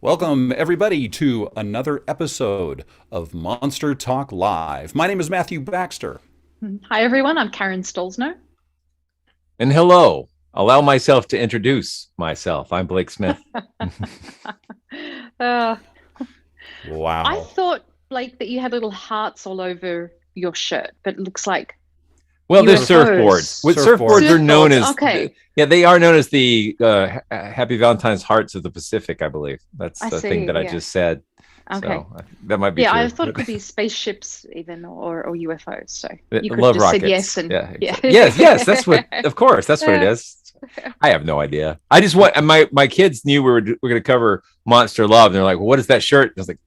Welcome, everybody, to another episode of Monster Talk Live. My name is Matthew Baxter. Hi, everyone. I'm Karen Stolzner. And hello. Allow myself to introduce myself. I'm Blake Smith. Wow. I Wow. thought, Blake, that you had little hearts all over your shirt, but it looks like Well, there's UFOs. surfboards. What surfboards are known Surfboards, as? okay. Yeah, they are known as the Happy Valentine's Hearts of the Pacific, I believe. That's I the thing see, that I yeah. just said. Okay. So that might be Yeah, true. I thought it could be spaceships even or UFOs. So The you could love just rockets. said yes and yeah, yeah. yes. That's what. Of course, that's what it is. I have no idea. I just want my kids knew we were going to cover Monster Love, and they're like, well, "What is that shirt?" And I was like,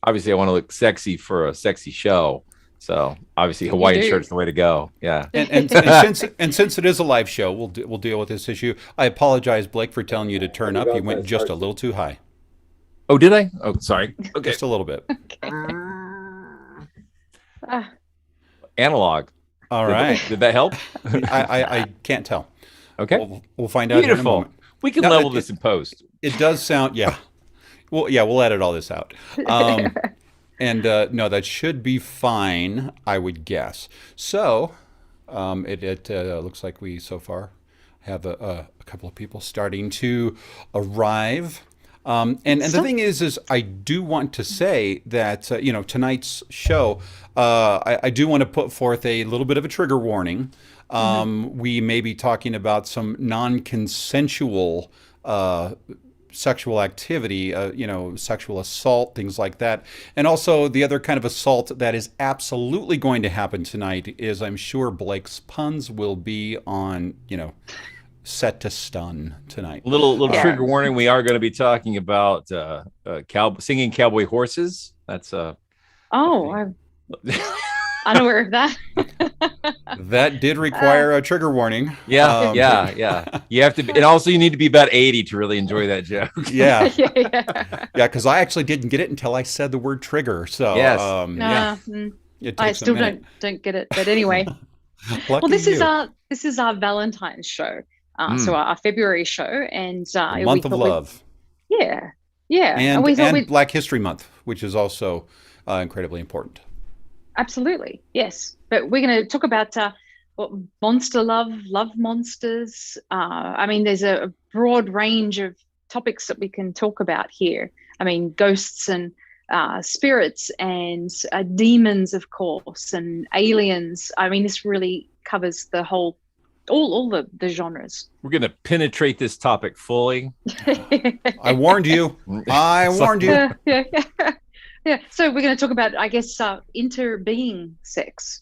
obviously, I want to look sexy for a sexy show. So obviously, Hawaiian shirt's the way to go. Yeah. And since it is a live show, we'll deal with this issue. I apologize, Blake, for telling you to turn up. You went just a little too high. Oh, did I? Oh, sorry. Okay. Just a little bit. Analog. All right. Did that help? I can't tell. Okay. We'll find out in a Beautiful. moment. We can No, level this in post. It does sound, yeah. Well, yeah, we'll edit all this out. No, that should be fine, I would guess. So, it looks like we so far have a couple of people starting to arrive. And the thing is I do want to say that tonight's show, I do want to put forth a little bit of a trigger warning. We may be talking about some non-consensual sexual activity, sexual assault, things like that. And also the other kind of assault that is absolutely going to happen tonight is, I'm sure Blake's puns will be on, set to stun tonight. Little trigger warning. We are going to be talking about singing cowboy horses. That's I'm unaware of that. That did require a trigger warning. Yeah. You have to be, and also you need to be about 80 to really enjoy that joke. Yeah. Yeah. Because I actually didn't get it until I said the word trigger. So Yes. It I takes a still minute. don't get it. But anyway, Lucky well, this you. is our Valentine's show. So our February show, and The month of love. Yeah. And we thought Black History Month, which is also incredibly important. absolutely, yes. But we're going to talk about monster love monsters. There's a broad range of topics that we can talk about here. I mean, ghosts and spirits and demons, of course, and aliens. I mean, this really covers the whole, all the genres. We're going to penetrate this topic fully. I warned you. I warned you. Yeah. So we're going to talk about, I guess, interbeing sex.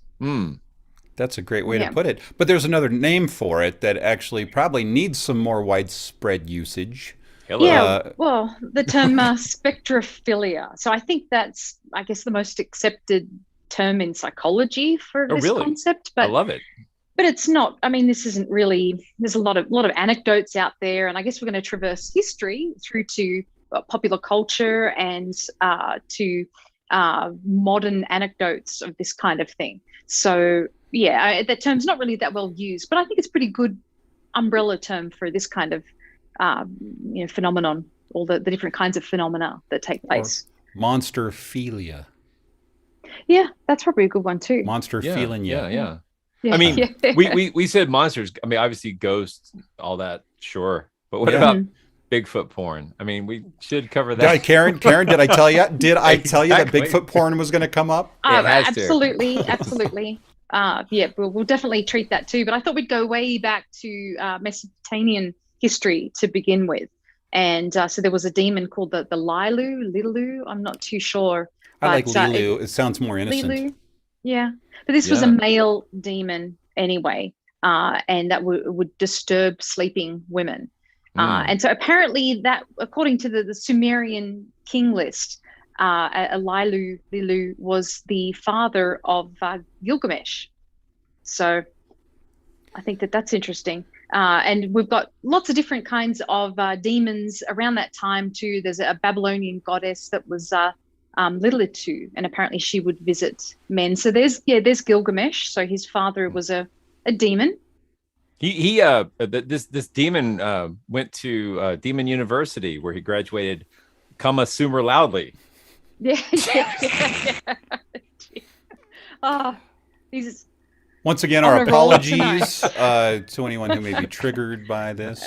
That's a great way to put it. But there's another name for it that actually probably needs some more widespread usage. Hello. Yeah, well, the term spectrophilia. So I think that's, I guess, the most accepted term in psychology for this really? concept. I But love it. but it's not. I mean, this isn't really. There's a lot of anecdotes out there, and I guess we're going to traverse history through to popular culture and to modern anecdotes of this kind of thing. So yeah, that term's not really that well used, but I think it's a pretty good umbrella term for this kind of phenomenon, all the different kinds of phenomena that take place. Monsterphilia. Yeah, that's probably a good one too. Monster feeling you. Yeah. Yeah. I mean, we said monsters. I mean, obviously ghosts, all that, sure. But what about Bigfoot porn? I mean, we should cover that. Karen, did I tell you? Did I tell you that Exactly. Bigfoot porn was going to come up? It has to. Absolutely. We'll definitely treat that too. But I thought we'd go way back to Mesopotamian history to begin with. And so there was a demon called the Lilu. I'm not too sure. I like Lilu. It sounds more innocent. Lilu. Yeah. But this was a male demon anyway, and that would disturb sleeping women. And so apparently that, according to the Sumerian king list, Lilu was the father of Gilgamesh. So I think that's interesting. And we've got lots of different kinds of demons around that time too. There's a Babylonian goddess that was Lilith, and apparently she would visit men. So there's Gilgamesh. So his father was a demon. This demon went to Demon University where he graduated Kama Sumer loudly. Yeah. Oh, he's once again our apologies to anyone who may be triggered by this.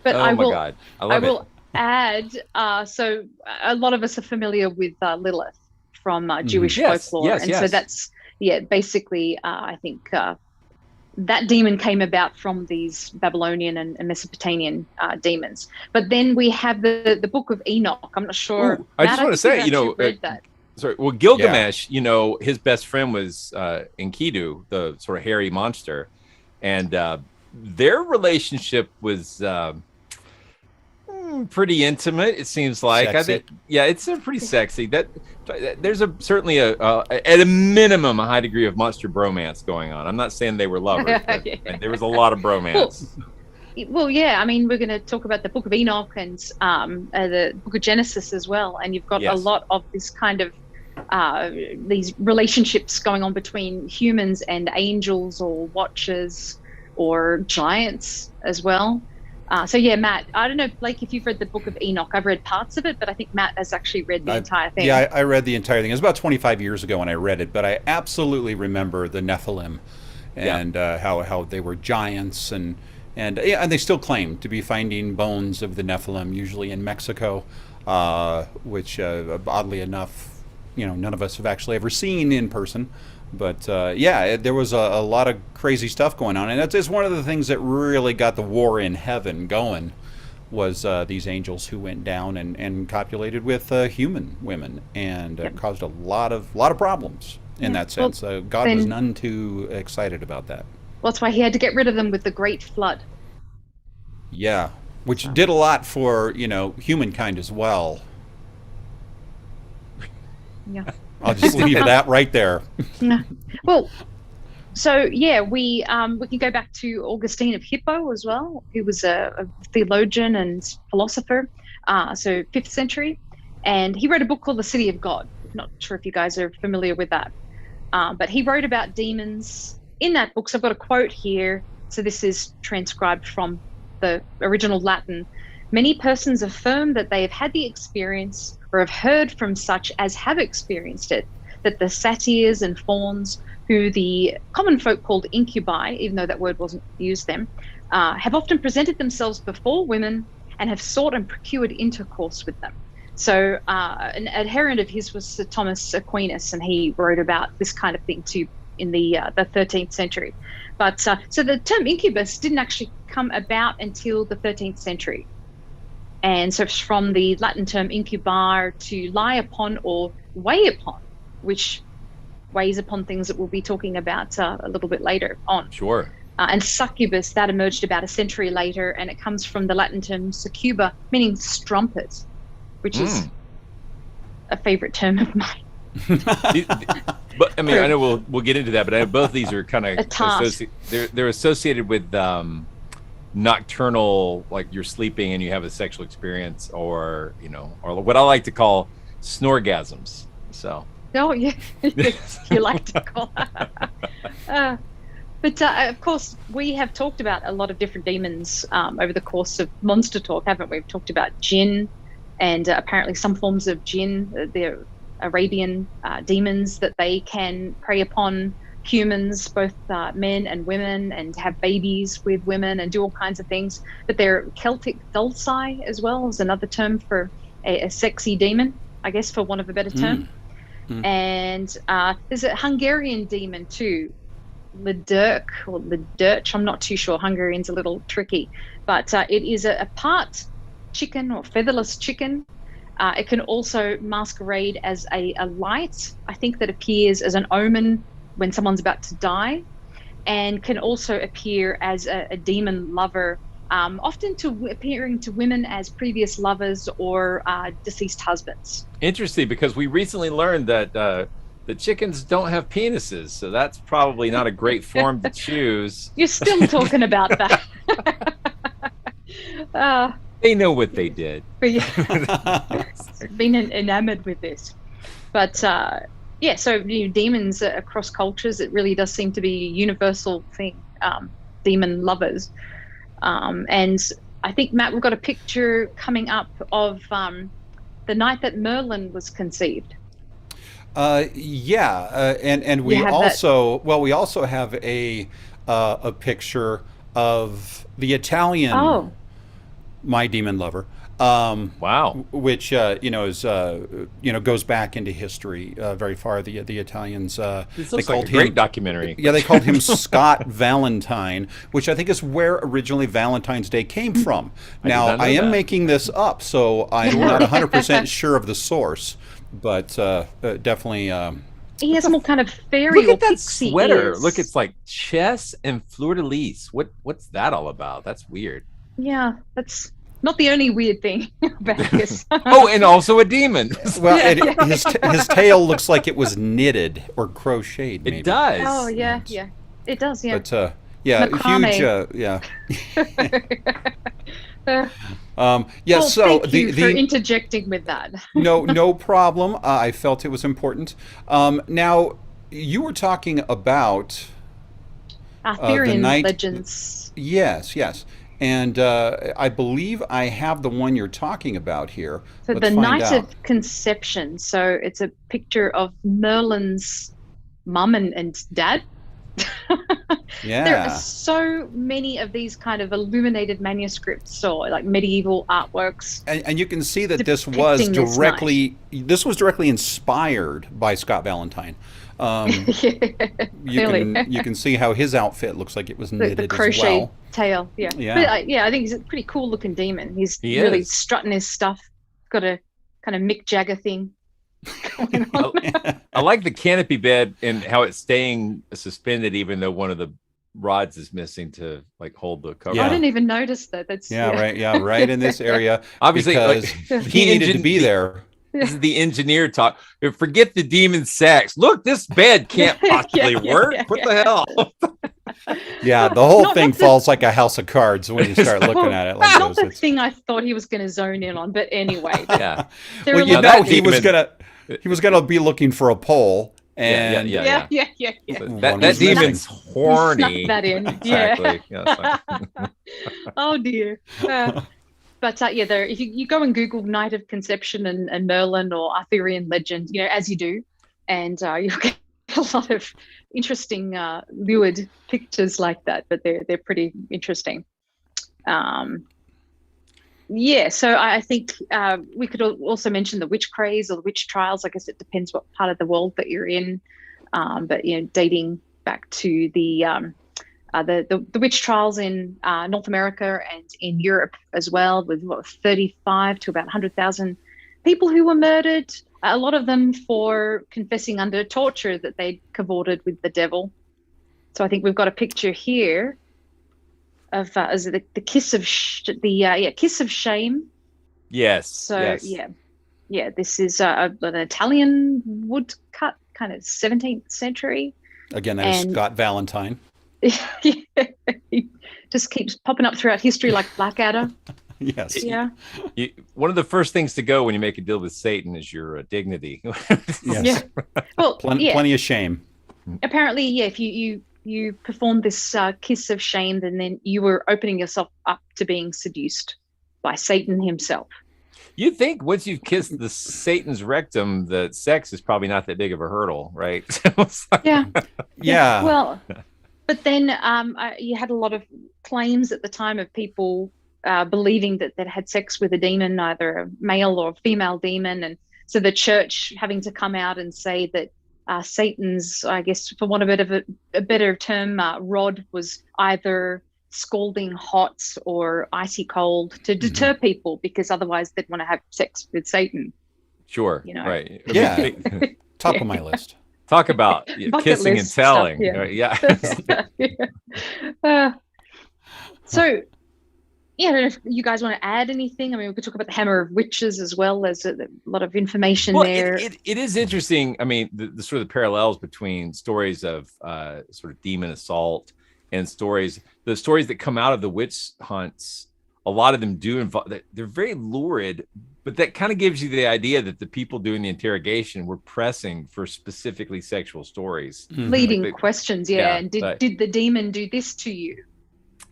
But oh I my will, God, I will add. So a lot of us are familiar with Lilith from Jewish folklore, and so that's basically I think that demon came about from these Babylonian and Mesopotamian demons. But then we have the Book of Enoch. I'm not sure. Ooh, I just want to say, read that. Sorry. Well, Gilgamesh, his best friend was Enkidu, the sort of hairy monster, and their relationship was pretty intimate. It seems like. Sexy. I think, it's pretty sexy. That there's certainly at a minimum a high degree of monster bromance going on. I'm not saying they were lovers, but there was a lot of bromance. Well, yeah. I mean, we're going to talk about the Book of Enoch and the Book of Genesis as well, and you've got a lot of this kind of these relationships going on between humans and angels or watchers or giants as well. So Matt, I don't know, Blake, if you've read the Book of Enoch. I've read parts of it, but I think Matt has actually read the entire thing. Yeah, I read the entire thing. It was about 25 years ago when I read it, but I absolutely remember the Nephilim and how they were giants and they still claim to be finding bones of the Nephilim, usually in Mexico, which oddly enough, none of us have actually ever seen in person. But there was a lot of crazy stuff going on, and that's one of the things that really got the war in heaven going. Was these angels who went down and copulated with human women and caused a lot of problems in that sense. God was none too excited about that. Well, that's why he had to get rid of them with the Great Flood. Yeah, which did a lot for humankind as well. Yeah. I'll just leave that right there. Well, so we can go back to Augustine of Hippo as well, who was a theologian and philosopher, so 5th century, and he wrote a book called The City of God. I'm not sure if you guys are familiar with that, but he wrote about demons in that book. So I've got a quote here. So this is transcribed from the original Latin. Many persons affirm that they have had the experience or have heard from such as have experienced it, that the satyrs and fauns, who the common folk called incubi, even though that word wasn't used then, have often presented themselves before women and have sought and procured intercourse with them. So an adherent of his was Sir Thomas Aquinas, and he wrote about this kind of thing too in the 13th century. But so the term incubus didn't actually come about until the 13th century. And so it's from the Latin term incubar, to lie upon or weigh upon, which weighs upon things that we'll be talking about a little bit later on. Sure. And succubus, that emerged about a century later, and it comes from the Latin term succuba, meaning strumpet, which is a favorite term of mine. But I mean, I know we'll get into that, but both of these are kind of they're associated with nocturnal, like you're sleeping and you have a sexual experience, or or what I like to call snorgasms. So. Oh yeah, you like to call that. But of course, we have talked about a lot of different demons over the course of Monster Talk, haven't we? We've talked about jinn, and apparently some forms of jinn, the Arabian demons, that they can prey upon humans, both men and women, and have babies with women and do all kinds of things. But they're Celtic dulci as well, is another term for a sexy demon, I guess, for want of a better term. And there's a Hungarian demon too, Lidurk or Lidurch. I'm not too sure. Hungarian's a little tricky, but it is a part chicken or featherless chicken. It can also masquerade as a light, I think, that appears as an omen when someone's about to die, and can also appear as a demon lover, often appearing to women as previous lovers or deceased husbands. Interesting, because we recently learned that the chickens don't have penises, so that's probably not a great form to choose. You're still talking about that. They know what they did. Been enamored with this. But so demons across cultures, it really does seem to be a universal thing. demon lovers. And I think, Matt, we've got a picture coming up of the night that Merlin was conceived. And we also have a picture of the Italian My Demon Lover. Wow. Which is goes back into history very far. The Italians this looks like a great documentary. Yeah, they called him Scott Valentine, which I think is where originally Valentine's Day came from. Now I am making this up, so I'm not 100% sure of the source, but definitely. He has more kind of fairy. Look at that pixie sweater. ears. Look, it's like chess and fleur-de-lis. What's that all about? That's weird. Yeah, that's not the only weird thing about this. Oh, and also a demon. Well, his tail looks like it was knitted or crocheted. Maybe. It does. Oh yeah, it does. Yeah. But Macrame. Huge. So thank you for interjecting with that. no problem. I felt it was important. Now you were talking about Arthurian legends. Yes. And I believe I have the one you're talking about here. So the night of conception. So it's a picture of Merlin's mum and dad. Yeah. There are so many of these kind of illuminated manuscripts or like medieval artworks. And you can see that this was directly inspired by Scott Valentine. You can see how his outfit looks like it was knitted the crochet as well. Tail, yeah. But, I think he's a pretty cool looking demon. He's really strutting his stuff. Got a kind of Mick Jagger thing going on. I like the canopy bed and how it's staying suspended, even though one of the rods is missing to like hold the cover. I didn't even notice that. That's right in this area. Obviously, because he needed to be there. This is the engineer talk. Forget the demon sex. Look, this bed can't possibly work. What the hell? Yeah, the whole thing falls like a house of cards when you start looking at it. Like not the thing I thought he was going to zone in on, but anyway. Yeah. He was gonna be looking for a pole. And yeah. That demon's horny. Snuck that in. Exactly. Yeah. Oh dear. But if you go and Google Night of Conception and Merlin or Arthurian legend, as you do, and you'll get a lot of interesting lurid pictures like that. But they're pretty interesting. So I think we could also mention the witch craze or the witch trials. I guess it depends what part of the world that you're in. But dating back to the witch trials in North America and in Europe as well, with 35 to about 100,000 people who were murdered. A lot of them for confessing under torture that they'd cavorted with the devil. So I think we've got a picture here of the kiss of kiss of shame. Yes. So this is an Italian woodcut, kind of 17th century. Again, that is Scott Valentine. He just keeps popping up throughout history like Blackadder. Yes. Yeah. One of the first things to go when you make a deal with Satan is your dignity. Yes. Yeah. Well, plenty of shame. Apparently, if you performed this kiss of shame, then you were opening yourself up to being seduced by Satan himself. You think once you've kissed the Satan's rectum, that sex is probably not that big of a hurdle, right? Yeah. Well, but then you had a lot of claims at the time of people believing that they'd had sex with a demon, either a male or a female demon. And so the church having to come out and say that Satan's, I guess, for want of a better term, rod was either scalding hot or icy cold to deter people, because otherwise they'd want to have sex with Satan. Sure. Right. Yeah. Top of my list. Talk about kissing and telling. Stuff, yeah. So, I don't know if you guys want to add anything. I mean, we could talk about the Hammer of Witches as well. There's a lot of information there. It is interesting. I mean, the sort of parallels between stories of sort of demon assault and the stories that come out of the witch hunts. A lot of them do involve, they're very lurid, But that kind of gives you the idea that the people doing the interrogation were pressing for specifically sexual stories. Leading questions, and did the demon do this to you?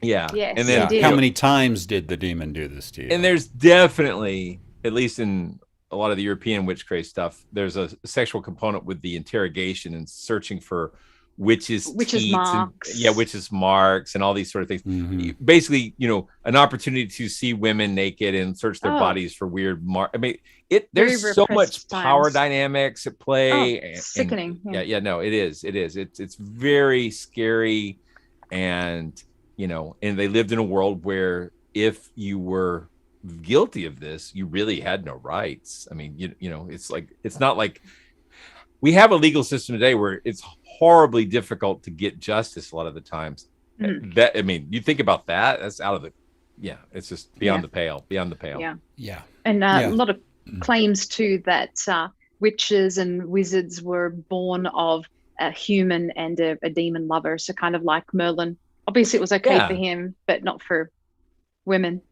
Yeah. Yes, and then how many times did the demon do this to you? And there's definitely, at least in a lot of the European witch craze stuff, there's a sexual component with the interrogation and searching for witches marks. Witches marks and all these sort of things. Basically, an opportunity to see women naked and search their bodies for weird marks. I mean, there's so much power dynamics at play. Sickening. No, it is. It's very scary, and and they lived in a world where if you were guilty of this, you really had no rights. I mean, it's not like we have a legal system today where it's horribly difficult to get justice a lot of the times. That, I mean, you think about that, that's out of the, it's just beyond the pale. Yeah. And a lot of claims too that witches and wizards were born of a human and a demon lover. So kind of like Merlin. Obviously, it was okay for him, but not for women.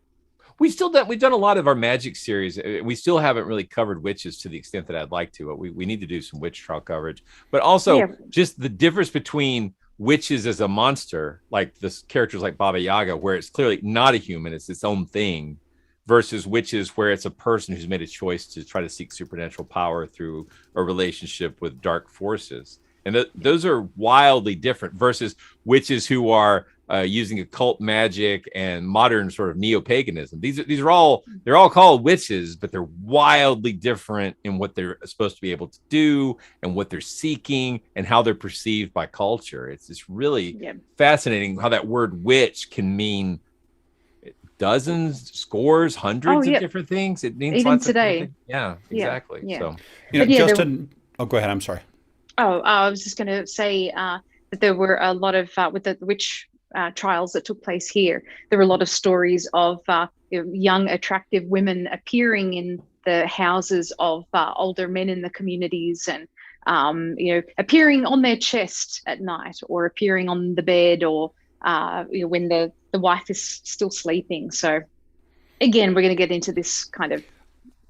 We've done a lot of our magic series. We still haven't really covered witches to the extent that I'd like to. But we need to do some witch trial coverage. But also just the difference between witches as a monster, like this characters like Baba Yaga, where it's clearly not a human, it's its own thing, versus witches where it's a person who's made a choice to try to seek supernatural power through a relationship with dark forces. And those are wildly different versus witches who are using occult magic and modern sort of neo-paganism. They're all called witches, but they're wildly different in what they're supposed to be able to do and what they're seeking and how they're perceived by culture. It's really fascinating how that word witch can mean dozens, scores, hundreds of different things. It means even lots today. Of yeah, exactly. Yeah. So, Justin. Go ahead. I'm sorry. I was just going to say that there were a lot of with the witch trials that took place here. There were a lot of stories of young, attractive women appearing in the houses of older men in the communities, and appearing on their chest at night, or appearing on the bed, or when the wife is still sleeping. So again, we're going to get into this kind of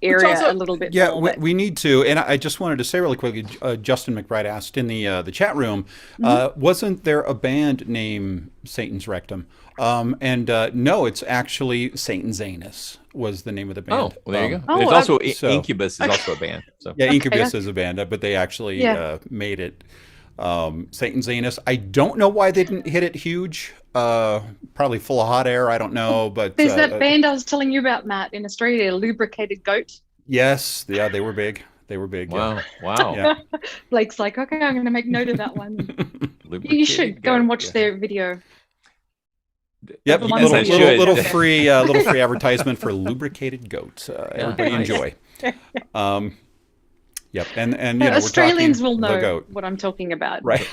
area a little bit more. We need to. And I just wanted to say really quickly, Justin McBride asked in the chat room, wasn't there a band named Satan's Rectum? No, it's actually Satan's Anus was the name of the band. Oh, well, there you go. There's also Incubus is also a band. So. Yeah, Incubus is a band, but they actually made it Satan's Anus. I don't know why they didn't hit it huge. Probably full of hot air. I don't know, but there's that band I was telling you about, Matt, in Australia, Lubricated Goat. Yes, they were big. They were big. Wow. Yeah. Blake's like, okay, I'm going to make note of that one. You should go and watch their video. Yep, little free advertisement for Lubricated Goat. Everybody enjoy. Yep, and Australians will know what I'm talking about. Right.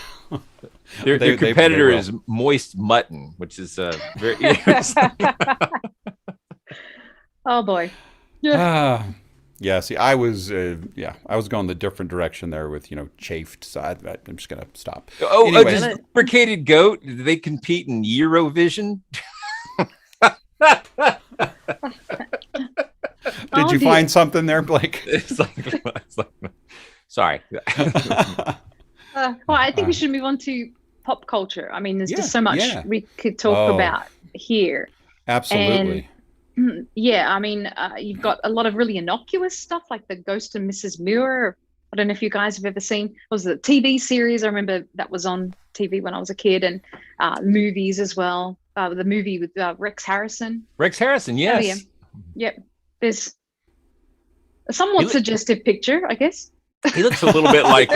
Their competitor is Moist Mutton, which is very. Oh boy. Yeah. See, I was going the different direction there with chafed. So I'm just gonna stop. Oh, does Lubricated Goat? Do they compete in Eurovision? Did you find something there, Blake? Sorry. Well, I think we should move on to pop culture. I mean, there's just so much we could talk about here. Absolutely. And, I mean, you've got a lot of really innocuous stuff like the Ghost of Mrs Muir. I don't know if you guys have ever seen. It was the TV series. I remember that was on TV when I was a kid, and movies as well. The movie with Rex Harrison. Rex Harrison, yes. Oh, yeah. Yep. There's a somewhat suggestive picture, I guess. He looks a little bit like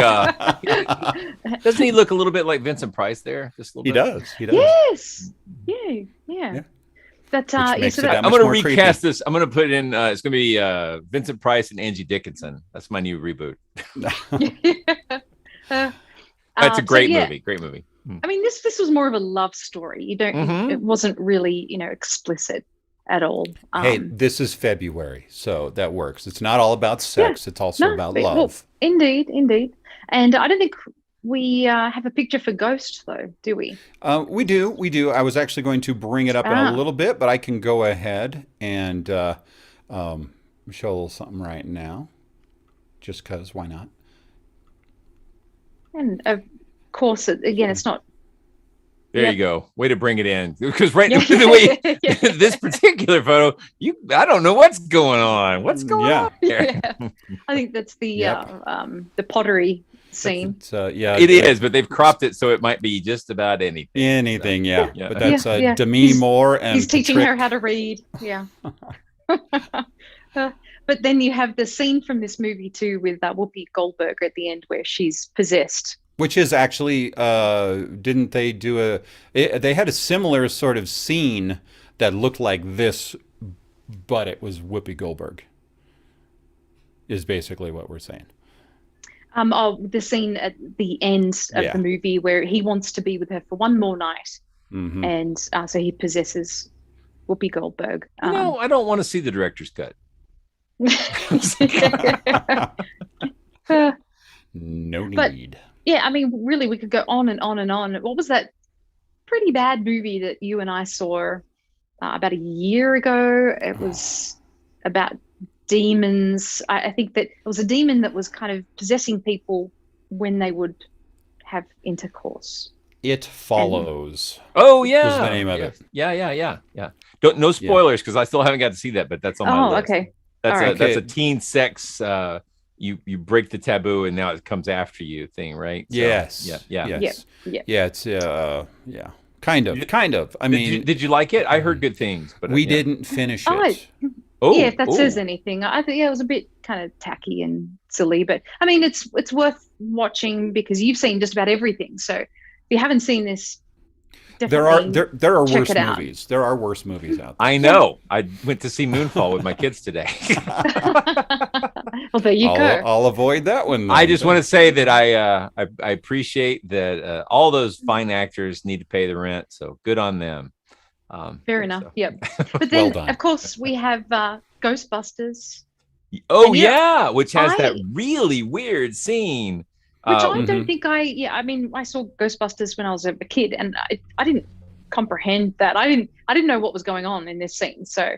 doesn't he look a little bit like Vincent Price there? Just a little bit. He does. Yes. Yeah. But I'm going to recast this. I'm going to put in it's going to be Vincent Price and Angie Dickinson. That's my new reboot. That's a great movie. Great movie. I mean, this was more of a love story. It wasn't really, explicit at all. Hey, this is February, so that works. It's not all about sex. It's also about love. Well, indeed. And I don't think we have a picture for Ghost, though, do we? We do. I was actually going to bring it up in a little bit, but I can go ahead and show a little something right now, just because. Why not? And of course, again, it's not. There you go. Way to bring it in. Because right Yeah, the way yeah. this particular photo, I don't know what's going on. What's going on here? Yeah. I think that's the Yep. the pottery scene. Yeah, It is, but they've cropped it so it might be just about anything. anything. Yeah, Yeah. but that's Yeah. Demi Moore and He's teaching Patrick. her how to read. Yeah. But then you have the scene from this movie too with Whoopi Goldberg at the end where she's possessed. Which is actually, didn't they do they had a similar sort of scene that looked like this, but it was Whoopi Goldberg, is basically what we're saying. The scene at the end of the movie where he wants to be with her for one more night. Mm-hmm. And so he possesses Whoopi Goldberg. No, I don't want to see the director's cut. No need. But, yeah, I mean, really, we could go on and on and on. What was that pretty bad movie that you and I saw about a year ago? It was about demons. I think that it was a demon that was kind of possessing people when they would have intercourse. It Follows. Oh yeah, was the name of it. Yeah. No spoilers because I still haven't got to see that, but that's on my list. Okay. That's a teen sex. You break the taboo and now it comes after you thing, right? So, Yes. Yeah. Yes. Yeah. It's kind of. I mean, did you like it? I heard good things, but we didn't finish it. Yeah, if that says anything, I think it was a bit kind of tacky and silly, but I mean, it's worth watching because you've seen just about everything. So if you haven't seen this, there are worse out. movies. There are worse movies out there. I know. I went to see Moonfall with my kids today. Well, there you go. I'll avoid that one. I just want to say that I appreciate that all those fine actors need to pay the rent. So good on them. Fair enough. So. Yep. But then, Well done. of course, we have Ghostbusters. Oh yeah, which has that really weird scene. Which I don't think I mean, I saw Ghostbusters when I was a kid, and I didn't comprehend that. I didn't know what was going on in this scene. So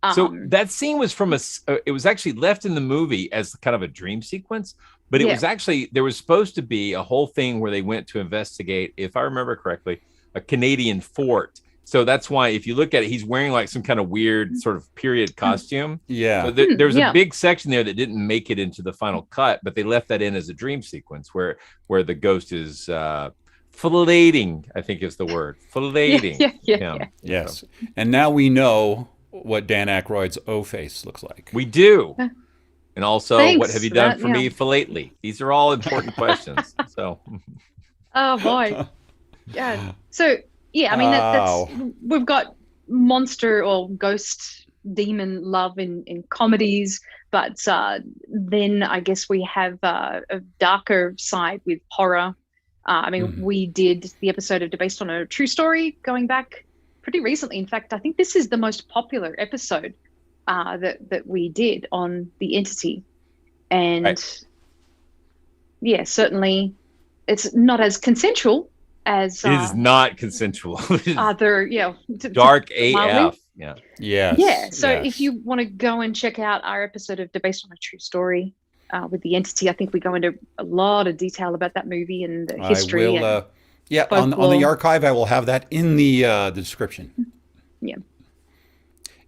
that scene was from it was actually left in the movie as kind of a dream sequence, but it was actually, there was supposed to be a whole thing where they went to investigate, if I remember correctly, a Canadian fort. So that's why if you look at it, he's wearing like some kind of weird sort of period costume. Yeah. So there's a big section there that didn't make it into the final cut, but they left that in as a dream sequence where the ghost is filleting, I think is the word. Filleting. Yeah. Yes. And now we know what Dan Aykroyd's O-face looks like. We do. And also, Thanks what have you for done that, for me for lately? These are all important questions. So. Oh boy. Yeah. So yeah, I mean that's we've got monster or ghost demon love in comedies, but then I guess we have a darker side with horror. I mean, we did the episode of based on a true story going back pretty recently. In fact, I think this is the most popular episode that we did on the Entity, and yeah, certainly it's not as consensual as it is not consensual. Other dark AF. Yeah. So if you want to go and check out our episode of based on a true story with the Entity, I think we go into a lot of detail about that movie and the history. I will, on the archive, I will have that in the description. Yeah.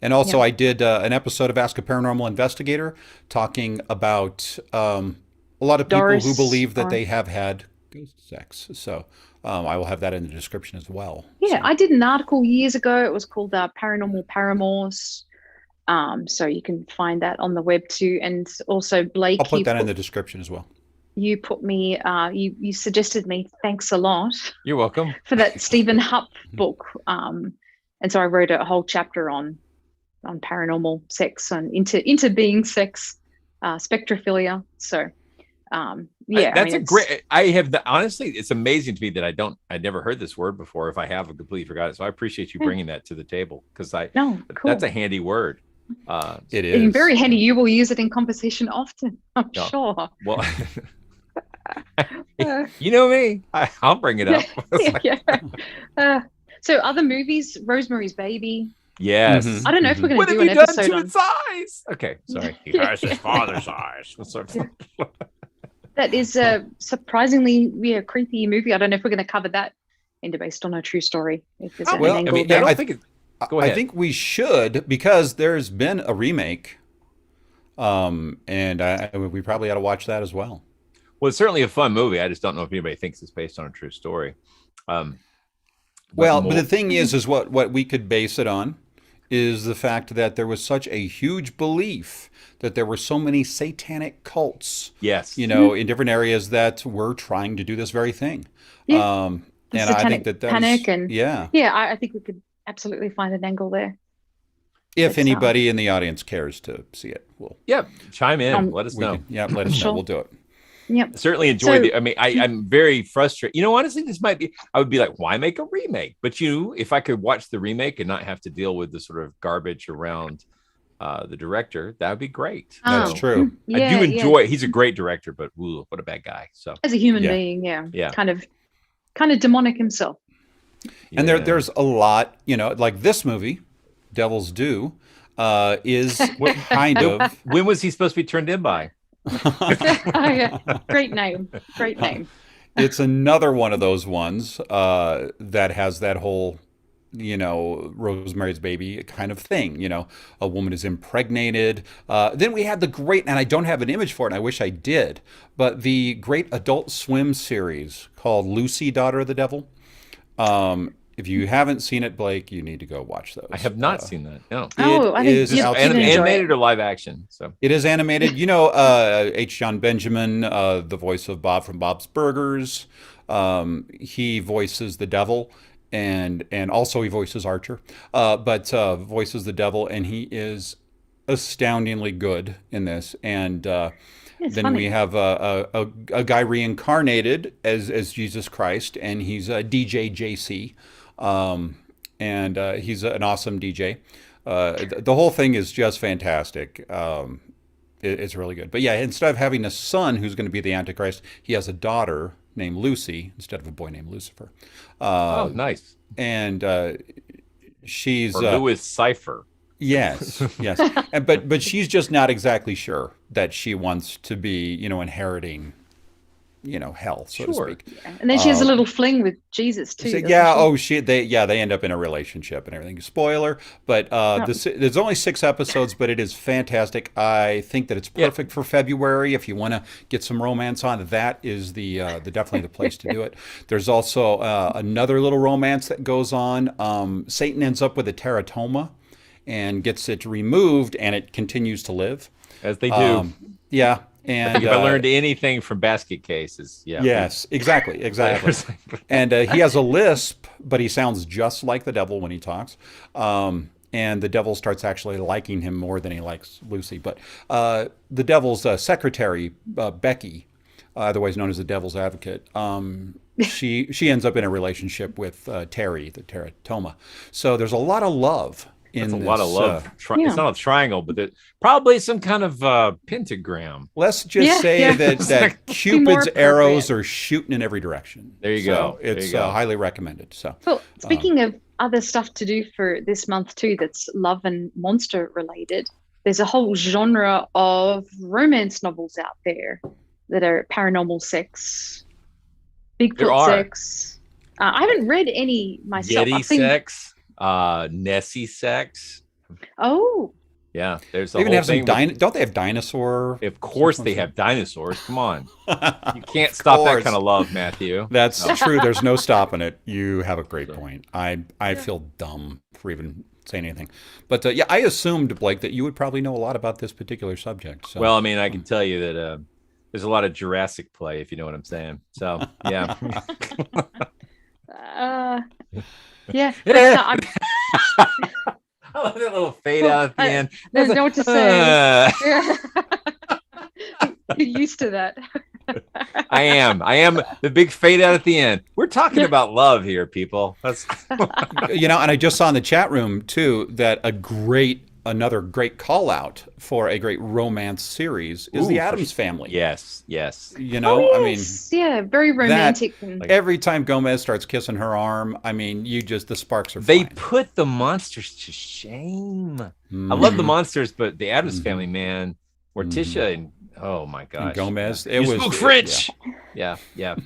And also, I did an episode of Ask a Paranormal Investigator talking about a lot of people who believe that they have had ghost sex. So I will have that in the description as well. Yeah, so. I did an article years ago. It was called Paranormal Paramours. So you can find that on the web too. And also, Blake, I'll put that in the description as well. You put me, you suggested me, thanks a lot. You're welcome. For that Stephen Hupp book. And so I wrote a whole chapter on paranormal sex and interbeing sex, spectrophilia. So that's great. I have honestly, it's amazing to me that I'd never heard this word before. If I have, I completely forgot it. So I appreciate you bringing that to the table because cool. That's a handy word. It is. It's very handy. You will use it in conversation often, I'm sure. Well, you know me. I'll bring it up. So other movies, Rosemary's Baby. Yes. Mhm. I don't know if we're going What to have do you an done episode to on its eyes? Okay, sorry. He has his father's eyes. that. Is a surprisingly creepy movie. I don't know if we're going to cover that based on a true story. If there's an Well, I angle mean, I there. don't think it. Go I ahead. think we should, because there's been a remake, and we probably ought to watch that as well. Well, it's certainly a fun movie. I just don't know if anybody thinks it's based on a true story. But But the thing is what we could base it on is the fact that there was such a huge belief that there were so many satanic cults, yes, in different areas that were trying to do this very thing. Yeah. And I Satanic think that panic was, and yeah. I think we could absolutely find an angle there. If It's, anybody in the audience cares to see it, we'll chime in. Um, Let us we know. can, let us know. Sure. We'll do it. Yep. Certainly enjoyed it. I mean, I'm very frustrated. Honestly, this might be. I would be like, why make a remake? But if I could watch the remake and not have to deal with the sort of garbage around the director, that would be great. That's true. I do enjoy. He's a great director, but what a bad guy. So as a human Yeah. being, Yeah. kind of demonic himself. And there's a lot, like this movie, Devil's Due, is kind of. When was he supposed to be turned in by? Yeah. Great name. It's another one of those ones that has that whole, Rosemary's Baby kind of thing. A woman is impregnated. Then we had the great, and I don't have an image for it, and I wish I did, but the great Adult Swim series called Lucy, Daughter of the Devil. If you haven't seen it, Blake, you need to go watch those. I have not seen that. No. Oh, I think is you'd outstanding. enjoy Animated it. or live action? So It is animated. H. John Benjamin, the voice of Bob from Bob's Burgers. He voices the devil, and also he voices Archer, but voices the devil, and he is astoundingly good in this. And It's then funny. we have a guy reincarnated as Jesus Christ, and he's a DJ JC, and he's an awesome DJ. The whole thing is just fantastic. It's really good. But yeah, instead of having a son who's going to be the Antichrist, he has a daughter named Lucy instead of a boy named Lucifer. nice. And she's Or Louis Cipher. yes, yes. But she's just not exactly sure that she wants to be, inheriting, hell, so to Sure. speak. And then she has a little fling with Jesus too. So, doesn't she? they end up in a relationship and everything. Spoiler, but there's only 6 episodes, but it is fantastic. I think that it's perfect for February if you want to get some romance on. That is the definitely the place to do it. There's also another little romance that goes on. Satan ends up with a teratoma and gets it removed, and it continues to live. As they do. Yeah. I And think if I learned anything from Basket Cases, yes, exactly. And he has a lisp, but he sounds just like the devil when he talks. And the devil starts actually liking him more than he likes Lucy. But the devil's secretary, Becky, otherwise known as the devil's advocate, she ends up in a relationship with Terry, the teratoma. So there's a lot of love. It's a lot of love. It's not a triangle, but there's probably some kind of pentagram. Let's just say that Cupid's arrows are shooting in every direction. There you go. It's highly recommended. So, Well, speaking of other stuff to do for this month too, that's love and monster related, there's a whole genre of romance novels out there that are paranormal sex, Bigfoot sex. I haven't read any myself. Yeti sex. Nessie sex. Oh, yeah. There's they even have some don't they have dinosaur? Of course they have dinosaurs. Come on, you can't stop that kind of love, Matthew. That's true. There's no stopping it. You have a great point. I feel dumb for even saying anything, but I assumed, Blake, that you would probably know a lot about this particular subject. So. Well, I mean, I can tell you that there's a lot of Jurassic play, if you know what I'm saying. So yeah. Yeah. I love that little fade out at the end. I don't know what to say. You're used to that. I am the big fade out at the end. We're talking about love here, people. That's and I just saw in the chat room too that a great another great call out for a great romance series is the Addams Family. Yes. You know, I mean, yeah, very romantic. And every time Gomez starts kissing her arm, I mean, the sparks are They flying. put the monsters to shame. I love the monsters, but the Addams Family, man, Morticia and oh my gosh, And Gomez, you spoke French. Yeah. Yeah.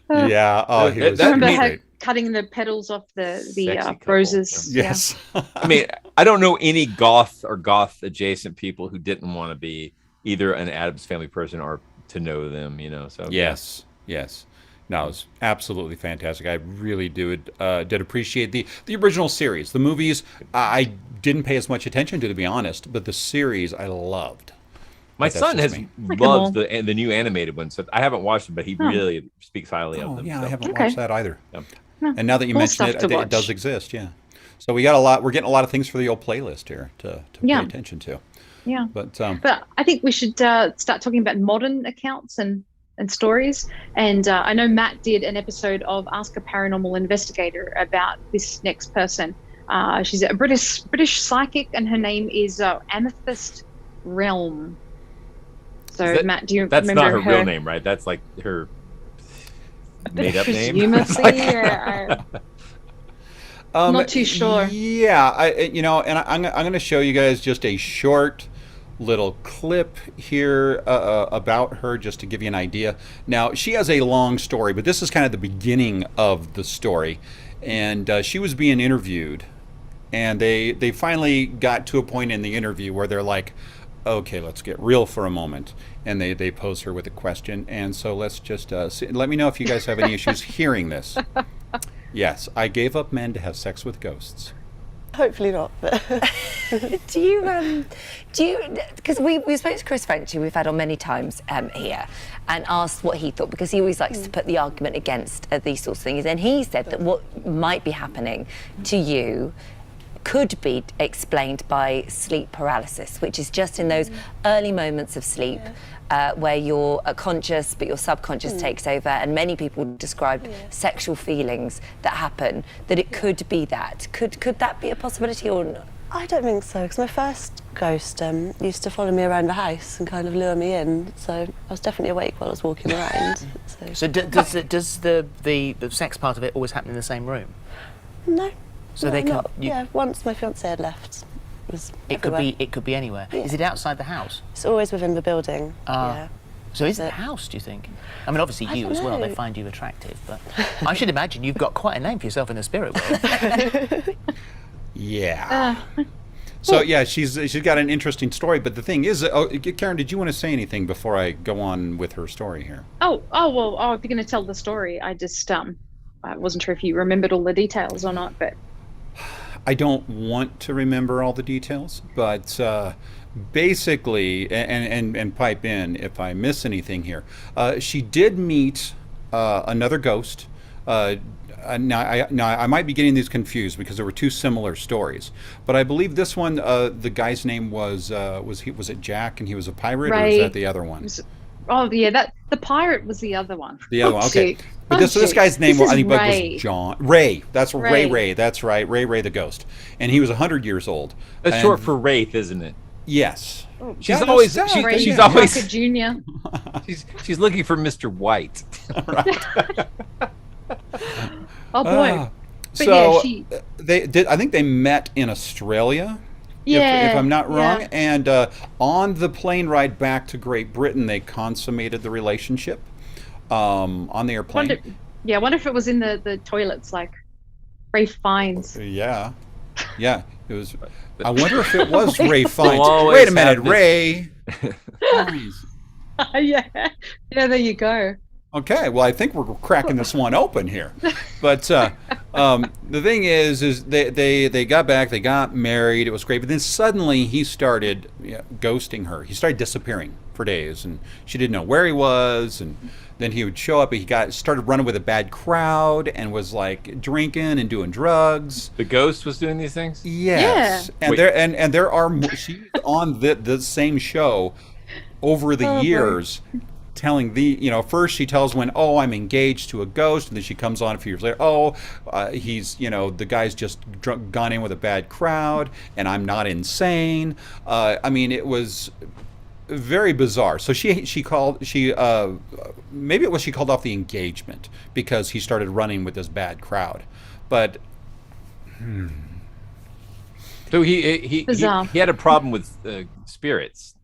Oh, he was remember great. her cutting the petals off the roses. Yes. I mean, I don't know any goth or goth adjacent people who didn't want to be either an Addams Family person or to know them, you know. So Yes. No, it was absolutely fantastic. I really did appreciate the original series. The movies I didn't pay as much attention to be honest, but the series I loved. My But that's son just has me. loves the new animated one, so I haven't watched them, but he really speaks highly of Oh, them. yeah, so. I haven't Okay. watched that either. Yeah. And now that you Cool mention stuff it, to it does watch. exist. Yeah. So we got a lot. We're getting a lot of things for the old playlist here to pay attention to. Yeah. But I think we should start talking about modern accounts and stories. And I know Matt did an episode of Ask a Paranormal Investigator about this next person. She's a British psychic, and her name is Amethyst Realm. So Matt, do you That's remember not her real name, right? That's like her made up name. Presumably, yeah. Not too sure. Yeah, I'm going to show you guys just a short little clip here about her, just to give you an idea. Now, she has a long story, but this is kind of the beginning of the story. And she was being interviewed, and they finally got to a point in the interview where they're like, okay, let's get real for a moment. And they pose her with a question. And so let's just let me know if you guys have any issues hearing this. Yes, I gave up men to have sex with ghosts. Hopefully not. But do you, because we spoke to Chris French, who we've had on many times here, and asked what he thought, because he always likes to put the argument against these sorts of things. And he said that what might be happening to you could be explained by sleep paralysis, which is just in those early moments of sleep where you're conscious but your subconscious takes over, and many people describe sexual feelings that happen, that it could be that. Could that be a possibility or not? I don't think so, because my first ghost used to follow me around the house and kind of lure me in, so I was definitely awake while I was walking around. So does the sex part of it always happen in the same room? No. So no, they can. Yeah, once my fiancé had left. It could be anywhere. Yeah. Is it outside the house? It's always within the building. Yeah. So is it the house, do you think? I mean, obviously you as well, know. they find you attractive, but I should imagine you've got quite a name for yourself in the spirit world. Yeah. So yeah, she's got an interesting story, but the thing is, Karen, did you want to say anything before I go on with her story here? Well, if you're going to tell the story, I just I wasn't sure if you remembered all the details or not, but I don't want to remember all the details, but basically, and pipe in if I miss anything here. She did meet another ghost. Now I might be getting these confused because there were two similar stories, but I believe this one, the guy's name was it Jack, and he was a pirate, or was that the other one? The pirate was the other one. The other one, okay. But this guy's name, I think, was John Ray. That's Ray. That's right, Ray the ghost, and he was 100 years old. That's short for Wraith, isn't it? Yes. She's always she's always Junior. she's looking for Mr. White. Oh boy. So they did. I think they met in Australia. If I'm not wrong. Yeah. And on the plane ride back to Great Britain, they consummated the relationship on the airplane. I wonder if it was in the toilets, like Ray Fiennes. Yeah. It was. I wonder if it was Ray Fiennes. We'll Wait a minute, Ray. Yeah, there you go. Okay, well, I think we're cracking this one open here. But the thing is they got back, they got married, it was great. But then suddenly he started ghosting her. He started disappearing for days, and she didn't know where he was. And then he would show up, he started running with a bad crowd and was like drinking and doing drugs. The ghost was doing these things? Yes. Yeah. And there are, she's on the same show over the years. telling first she tells when, oh, I'm engaged to a ghost, and then she comes on a few years later, oh, he's, the guy's just gone in with a bad crowd, and I'm not insane. I mean, it was very bizarre. So she called maybe it was she called off the engagement because he started running with this bad crowd, but. So he had a problem with spirits.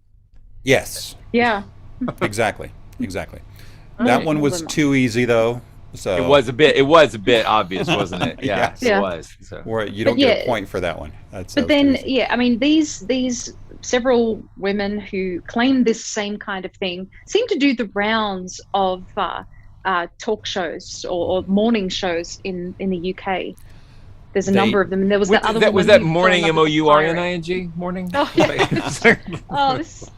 Yes. Yeah. Exactly. That one was too easy though. So it was a bit obvious, wasn't it? Yeah, Yeah. it was. So. Or you don't get a point for that one. But then, I mean, these several women who claim this same kind of thing seem to do the rounds of talk shows or morning shows in the UK. There's a number of them, and there was that other one. Was that morning, MOURNING? Morning? Oh, yeah. Oh, this is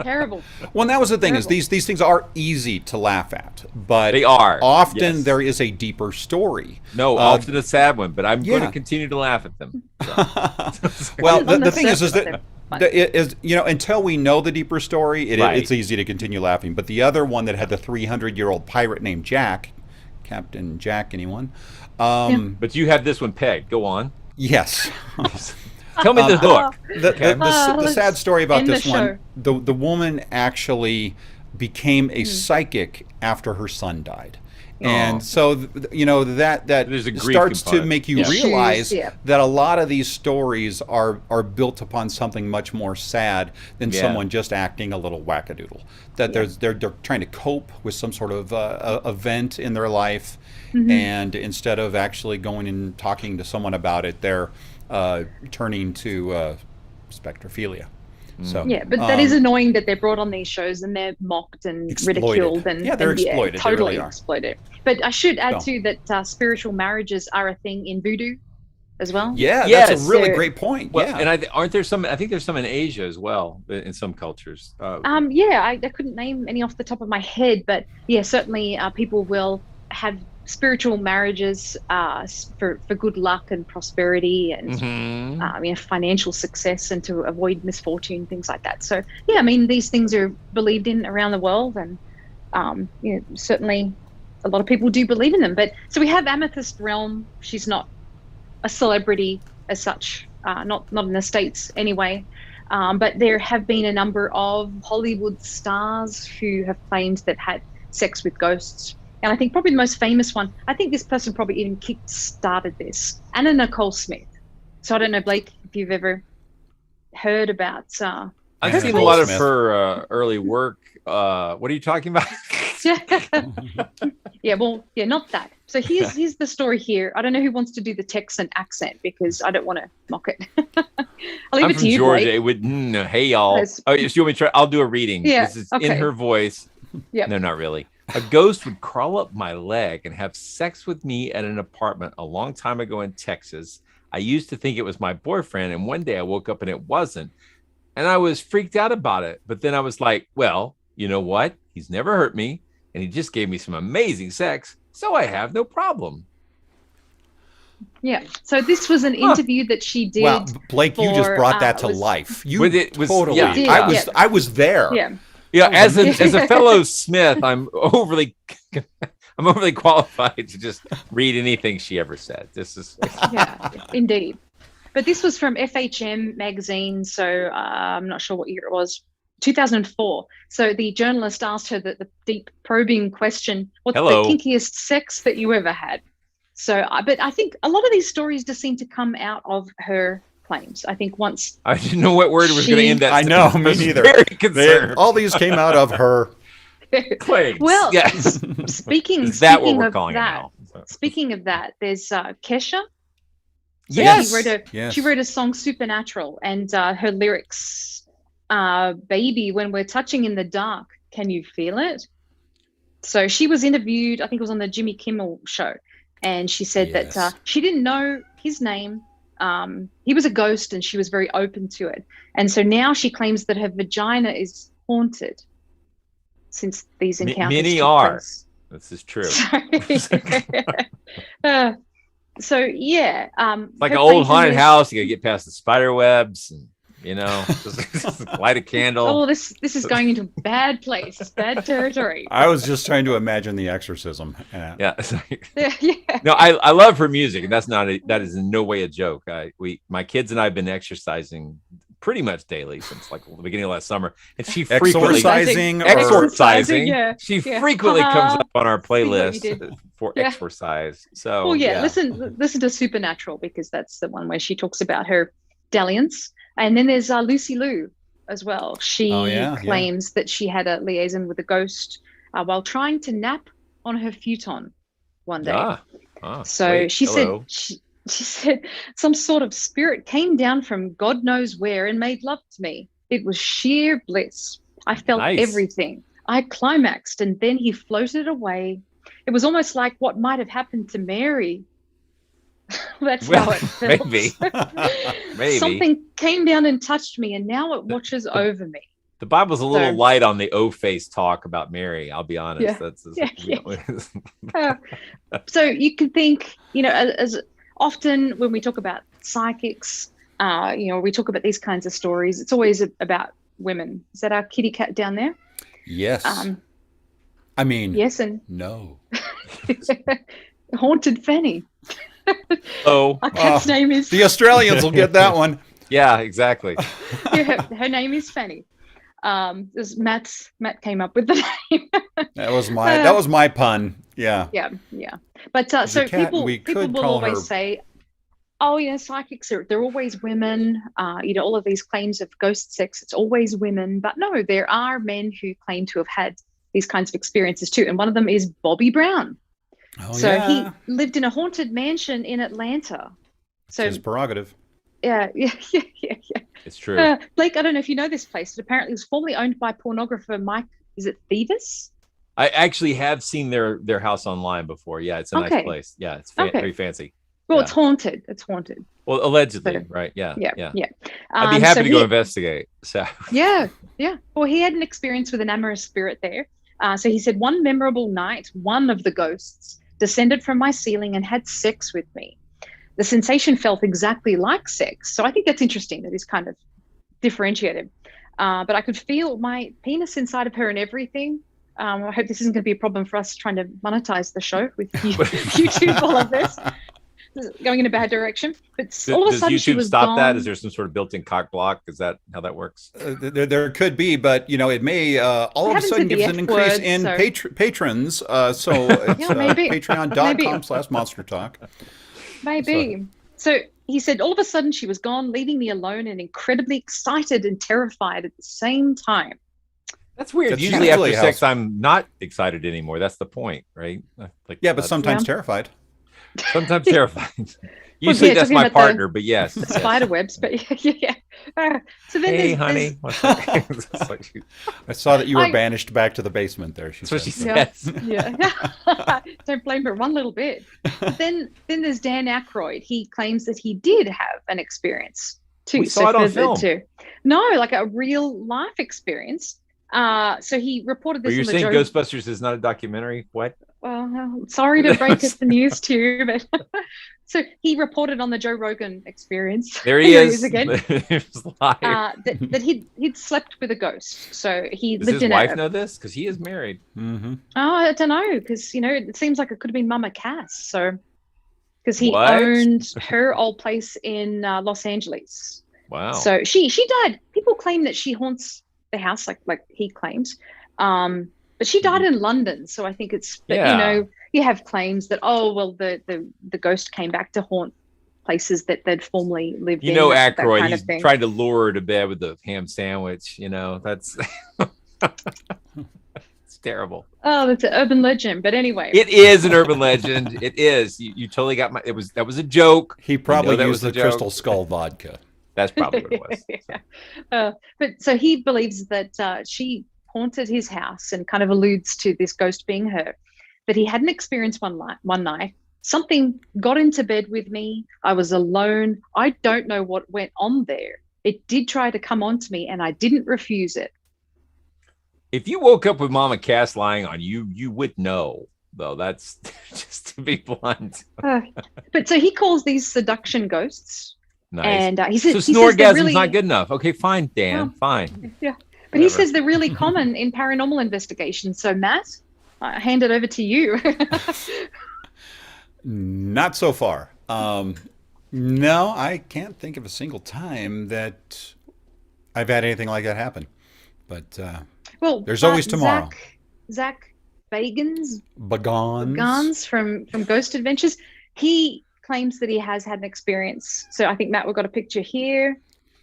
terrible. Well, and that was the thing, is these things are easy to laugh at, but they are. Often there is a deeper story. No, often a sad one, but I'm going Yeah. to continue to laugh at them. So. Well, On the thing is surface, that they're fun. it is, until we know the deeper story, Right. it's easy to continue laughing. But the other one that had the 300-year-old pirate named Jack, Captain Jack, anyone? But you have this one pegged. Go on. Yes. Tell me the hook. The sad story about end the this one, the woman actually became a psychic after her son died. And so, that There's a grief starts to component. make you Yeah. realize Yeah. that a lot of these stories are built upon something much more sad than Yeah. someone just acting a little wackadoodle. That they're trying to cope with some sort of event in their life, and instead of actually going and talking to someone about it, they're turning to spectrophilia. So Yeah, but that is annoying that they're brought on these shows and they're mocked and Exploited. ridiculed and Yeah, they're exploited. They totally really are. exploited. But I should add So. too that spiritual marriages are a thing in voodoo as well. Yeah, Yes. that's a really So- great point. Well, yeah. and aren't there some? I think there's some in Asia as well, in some cultures. Yeah, I couldn't name any off the top of my head, but yeah, certainly people will have spiritual marriages for good luck and prosperity and financial success and to avoid misfortune, things like that. So yeah, I mean, these things are believed in around the world, and certainly a lot of people do believe in them. But so we have Amethyst Realm. She's not a celebrity as such, not in the States anyway. But there have been a number of Hollywood stars who have claimed that had sex with ghosts. And I think probably the most famous one, I think this person probably even kick-started this, Anna Nicole Smith. So I don't know, Blake, if you've ever heard about... I've seen a lot of her early work. What are you talking about? Yeah, not that. So here's the story here. I don't know who wants to do the Texan accent because I don't want to mock it. I'll leave I'm it to from you, Georgia. Blake. It would, hey y'all. Yes. Oh, you want me to try? I'll do a reading. Yeah, This is okay. in her voice. Yep. No, not really. A ghost would crawl up my leg and have sex with me at an apartment a long time ago in Texas. I used to think it was my boyfriend, and one day I woke up and it wasn't. And I was freaked out about it. But then I was like, well, you know what? He's never hurt me, and he just gave me some amazing sex, so I have no problem. Yeah. So this was an interview that she did. Wow, Blake, you just for, brought that to was- life. You Was totally. yeah, did, I was there. Yeah. Yeah, as amazing. a fellow Smith, I'm overly qualified to just read anything she ever said. This is Yeah, indeed. But this was from FHM magazine, so I'm not sure what year it was, 2004. So the journalist asked her the deep probing question, what's Hello. the kinkiest sex that you ever had? So, but I think a lot of these stories just seem to come out of her claims. I think once... I didn't know what word was going to end that. I know, sentence. me I was neither. Very concerned. All these came out of her. Claims. Well, yes. speaking Is that what speaking we're of calling that, it now? So- speaking of that, there's Kesha. Yes. She wrote a song Supernatural, and her lyrics, baby, when we're touching in the dark, can you feel it? So she was interviewed, I think it was on the Jimmy Kimmel show, and she said Yes. that she didn't know his name. He was a ghost and she was very open to it. And so now she claims that her vagina is haunted since these encounters Many took are. place. This is true. So yeah, Like her an old claim haunted was- house, you got to get past the spider webs. And You know, just light a candle. Oh, this is going into bad place, bad territory. I was just trying to imagine the exorcism. Yeah. Yeah. No, I love her music, and that is in no way a joke. My kids and I have been exercising pretty much daily since like the beginning of last summer, and she frequently exorcising. Yeah. She frequently comes up on our playlist for Yeah. exercise. So Well, yeah, listen to Supernatural, because that's the one where she talks about her dalliance. And then there's Lucy Liu as well. She claims that she had a liaison with a ghost while trying to nap on her futon one day. She said some sort of spirit came down from God knows where and made love to me. It was sheer bliss. I felt everything. I climaxed, and then he floated away. It was almost like what might have happened to Mary. That's how it felt. Maybe. Something came down and touched me, and now it watches over me. The Bible's a little light on the O-face talk about Mary. I'll be honest. So you can think, as often when we talk about psychics, we talk about these kinds of stories, it's always about women. Is that our kitty cat down there? Yes. Yes and no. Haunted Fanny. Oh, our cat's name is. The Australians will get that one. Yeah, exactly. Her name is Fanny. Matt came up with the name. That was my pun. Yeah. Yeah. But so people will always say, oh, psychics they're always women. All of these claims of ghost sex, it's always women. But no, there are men who claim to have had these kinds of experiences too. And one of them is Bobby Brown. He lived in a haunted mansion in Atlanta. So his prerogative. Yeah. It's true. Blake, I don't know if you know this place. It apparently was formerly owned by pornographer Mike. Is it Thievis? I actually have seen their house online before. Yeah, it's a nice place. Yeah, it's very fancy. Well, it's haunted. It's haunted. Well, allegedly, right? Yeah. I'd be happy to go investigate. So. Yeah. Well, he had an experience with an amorous spirit there. So he said, one memorable night, one of the ghosts descended from my ceiling and had sex with me. The sensation felt exactly like sex. So I think that's interesting that he's kind of differentiated. But I could feel my penis inside of her and everything. I hope this isn't going to be a problem for us trying to monetize the show with YouTube, all of this. Going in a bad direction. But all of a sudden, does YouTube she was stop gone. that? Is there some sort of built-in cock block? Is that how that works? There could be, but it may all of a sudden give an increase in patrons. So it's patreon.com/monster talk. Maybe. So he said, all of a sudden she was gone, leaving me alone and incredibly excited and terrified at the same time. That's weird. That's usually after sex, I'm not excited anymore. That's the point, right? But sometimes terrified. Sometimes terrified. Usually that's my partner, but yes. The spider webs, but yeah. So then hey, honey. I saw that you were banished back to the basement there. That's what she says. Yeah. Don't blame her one little bit. But then there's Dan Aykroyd. He claims that he did have an experience too. We saw it on film. No, like a real life experience. So he reported this. Are you saying Ghostbusters is not a documentary? What? Well, sorry to break the news to you, but so he reported on the Joe Rogan Experience. There he is again. That he'd slept with a ghost. So he Does lived his in wife know this? Because he is married. Mm-hmm. Oh, I don't know, because it seems like it could have been Mama Cass. So because he owned her old place in Los Angeles. Wow. So she died. People claim that she haunts the house, like he claims. But she died in London, so I think it's you have claims that the ghost came back to haunt places that they'd formerly lived in. Aykroyd, he's trying to lure her to bed with the ham sandwich. That's it's terrible. Oh, that's an urban legend. But anyway, it is an urban legend. It is. You totally got that was a joke. He probably used the Crystal Skull vodka. That's probably what it was. But so he believes that she haunted his house and kind of alludes to this ghost being her. That he had an experience one night. Something got into bed with me. I was alone. I don't know what went on there. It did try to come onto me and I didn't refuse it. If you woke up with Mama Cass lying on you, you would know, though. That's just to be blunt. But so he calls these seduction ghosts. Nice. And he So says, he says they're snorgasm's really, not good enough. Okay, fine, Dan. Well, Fine. yeah, but he Whatever. says they're really common in paranormal investigations. So Matt, I hand it over to you. Not so far. No, I can't think of a single time that I've had anything like that happen. But Well, there's always tomorrow. Zach Bagans Bagans. from Ghost Adventures. He claims that he has had an experience. So I think, Matt, we've got a picture here.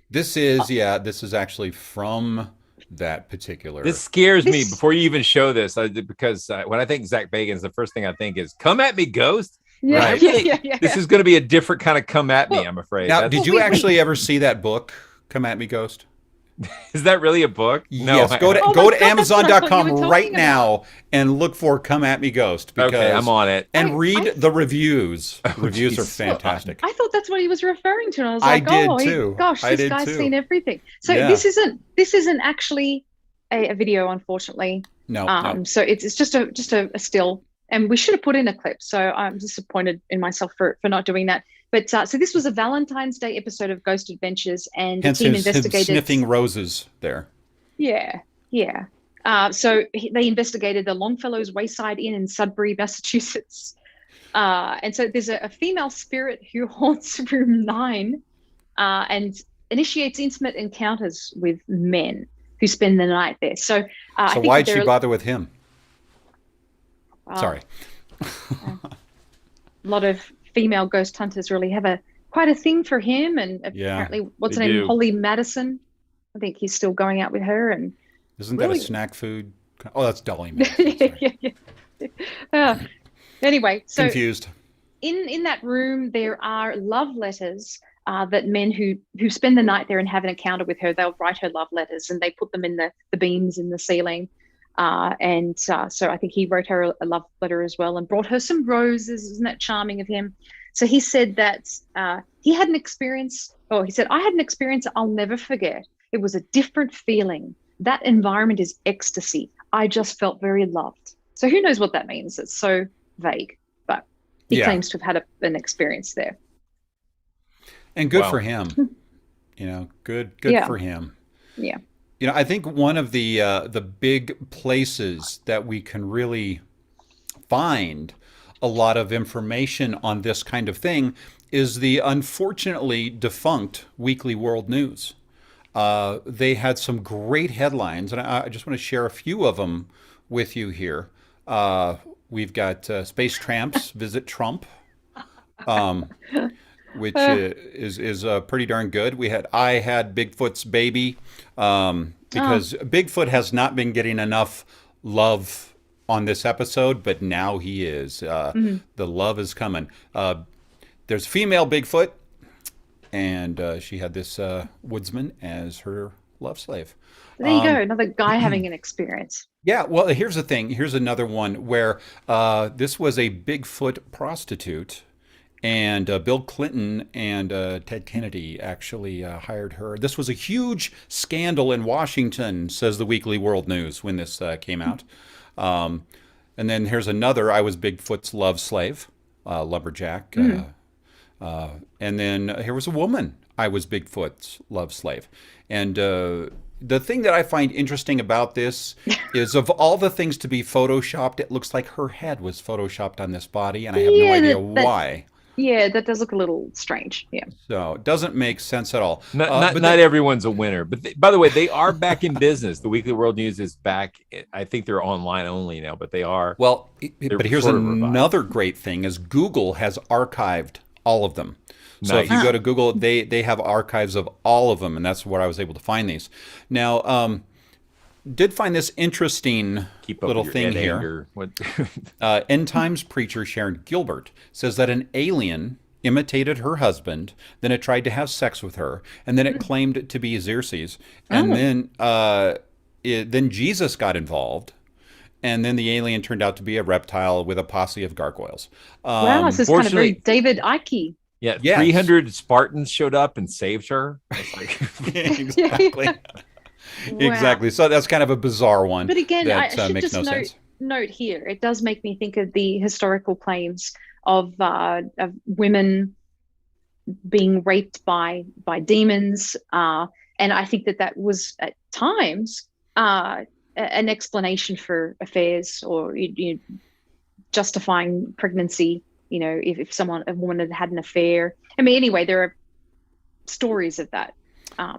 This is actually from that particular. This scares me This- before you even show this, because when I think Zach Bagans, the first thing I think is "Come at me, ghost." Yeah, Right. yeah. This is going to be a different kind of "come at me." Well, I'm afraid. Now, That's- did you actually ever see that book, Come At Me, Ghost? Is that really a book? No. Yes, go to Oh my go to God, that's what I thought you Amazon.com were talking right about. now and look for Come At Me, Ghost. Because, Okay, I'm on it. And I- read I- the reviews. Reviews are geez. fantastic. I thought that's what he was referring to, and I was I like, did "Oh, too. gosh, I this did guy's too. seen everything." So Yeah. this isn't actually a video, unfortunately. No. So it's just a still, and we should have put in a clip. So I'm disappointed in myself for not doing that. But so this was a Valentine's Day episode of Ghost Adventures, and Hence the team him investigated. sniffing roses there. Yeah. So they investigated the Longfellow's Wayside Inn in Sudbury, Massachusetts. And so there's a female spirit who haunts room 9 and initiates intimate encounters with men who spend the night there. So, I So think why'd that she there are- bother with him? Sorry. a lot of female ghost hunters really have quite a thing for him, and Yeah, apparently, what's her they name, do. Holly Madison. I think he's still going out with her, and Isn't that really- a snack food? Oh, that's Dolly. Madison, sorry. Anyway, so Confused. in that room there are love letters that men who spend the night there and have an encounter with her, they'll write her love letters and they put them in the beams in the ceiling. So I think he wrote her a love letter as well and brought her some roses. Isn't that charming of him? So he said that he had an experience. Oh, he said, I had an experience I'll never forget. It was a different feeling. That environment is ecstasy. I just felt very loved. So who knows what that means? It's so vague, but he Yeah. claims to have had Hmm. an experience there. And good Wow. for him. Good Yeah. for him. Yeah. I think one of the big places that we can really find a lot of information on this kind of thing is the unfortunately defunct Weekly World News. They had some great headlines, and I just want to share a few of them with you here. We've got Space Tramps Visit Trump, which is pretty darn good. I had Bigfoot's baby, because Bigfoot has not been getting enough love on this episode, but now he is. The love is coming. There's female Bigfoot, and she had this woodsman as her love slave. There you go. Another guy having an experience. Yeah, well, here's the thing. Here's another one where this was a Bigfoot prostitute, and Bill Clinton and Ted Kennedy actually hired her. This was a huge scandal in Washington, says the Weekly World News, when this came out. And then here's another, I was Bigfoot's love slave, lumberjack. And then here was a woman, I was Bigfoot's love slave. And the thing that I find interesting about this is, of all the things to be photoshopped, it looks like her head was photoshopped on this body, and I have no Yeah, idea that- why. Yeah, that does look a little strange. Yeah. So it doesn't make sense at all. Not But everyone's a winner, but by the way, they are back in business. The Weekly World News is back. I think they're online only now, but they are. Well, They're but here's sort of revived. another great thing: is Google has archived all of them. So if Nice. you go to Google, they have archives of all of them, and that's where I was able to find these. Now, did find this interesting Keep up little with thing your here. anger. What? End Times preacher Sharon Gilbert says that an alien imitated her husband, then it tried to have sex with her, and then it claimed to be Xerxes, and then Jesus got involved, and then the alien turned out to be a reptile with a posse of gargoyles. Wow, this is kind of very fortunately- David Icke. Yeah, Yes. 300 Spartans showed up and saved her. It's like, Exactly. Wow. Exactly. So that's kind of a bizarre one. But again, I that should makes just no sense. note here, it does make me think of the historical claims of women being raped by demons, and I think that was at times an explanation for affairs, or justifying pregnancy. If a woman had an affair. I mean, anyway, there are stories of that.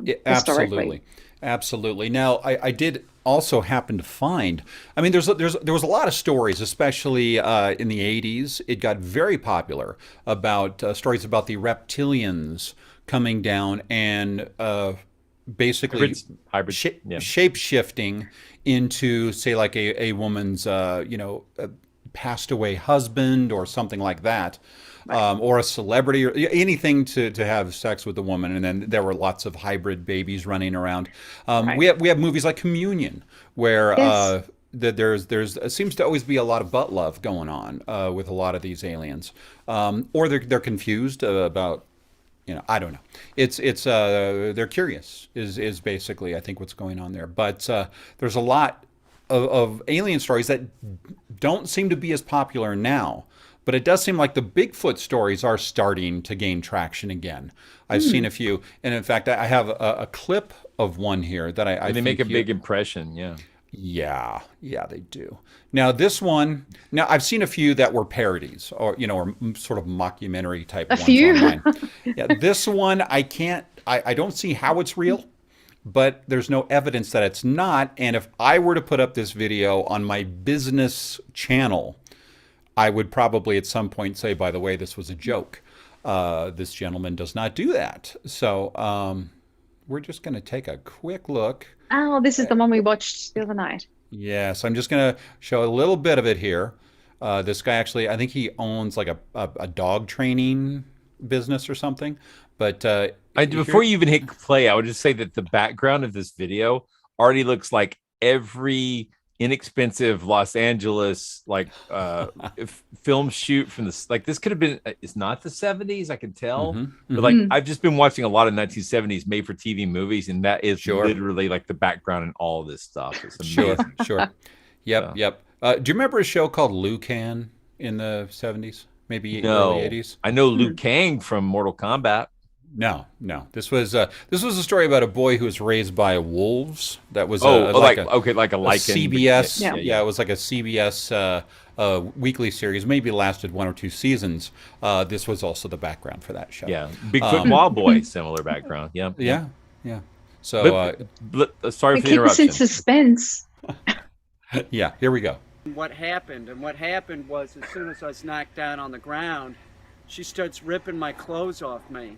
Yeah, Historically. Absolutely. Now, I did also happen to find. I mean, there was a lot of stories, especially in the '80s. It got very popular about stories about the reptilians coming down and basically hybrid shape shifting into, say, like a woman's passed away husband or something like that. Right. Or a celebrity, or anything to have sex with a woman, and then there were lots of hybrid babies running around. Right. We have movies like Communion, where yes. There's seems to always be a lot of butt love going on with a lot of these aliens, or they're confused about, I don't know. It's they're curious is basically I think what's going on there. But there's a lot of alien stories that don't seem to be as popular now. But it does seem like the Bigfoot stories are starting to gain traction again. I've seen a few. And in fact, I have a clip of one here that I they think make a big impression, yeah. Yeah, they do. Now, this one, I've seen a few that were parodies or sort of mockumentary type ones online. Yeah, this one, I don't see how it's real, but there's no evidence that it's not. And if I were to put up this video on my business channel, I would probably at some point say, by the way, this was a joke. This gentleman does not do that. So we're just going to take a quick look. Oh, this is the one we watched the other night. Yes, I'm just going to show a little bit of it here. This guy actually, I think he owns like a dog training business or something. But before you even hit play, I would just say that the background of this video already looks like every inexpensive Los Angeles film shoot from this. Like this could have been. It's not the '70s, I can tell, but like I've just been watching a lot of 1970s made-for-TV movies, and that is literally like the background in all of this stuff. It's amazing. Sure. Yep. Do you remember a show called Lucan in the '70s? Maybe early '80s. I know Liu Kang from Mortal Kombat. No. This was a story about a boy who was raised by wolves. That was like a CBS. Yeah, it was like a CBS weekly series. Maybe lasted 1 or 2 seasons. This was also the background for that show. Yeah, Bigfoot Wild Boy, similar background. Yeah. So sorry for the interruption. Keep us in suspense. Yeah, here we go. What happened was, as soon as I was knocked down on the ground, she starts ripping my clothes off me.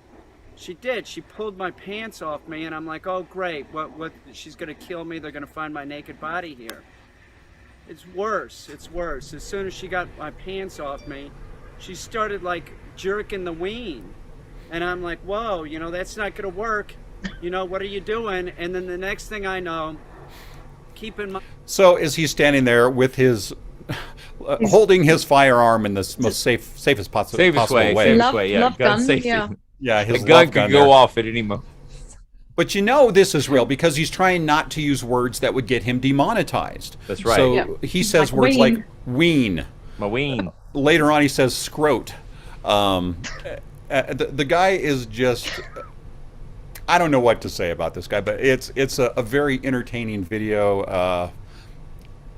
She did. She pulled my pants off me, and I'm like, oh, great. What? She's going to kill me. They're going to find my naked body here. It's worse. As soon as she got my pants off me, she started, like, jerking the ween. And I'm like, whoa, that's not going to work. What are you doing? And then the next thing I know, So is he standing there with his... holding his firearm in the most safest possible way. Love gun, safety. Yeah, his gun could go off at any moment. But this is real because he's trying not to use words that would get him demonetized. That's right. So he says like words like ween. My ween. Later on, he says scrote. The guy is just... I don't know what to say about this guy, but it's a very entertaining video.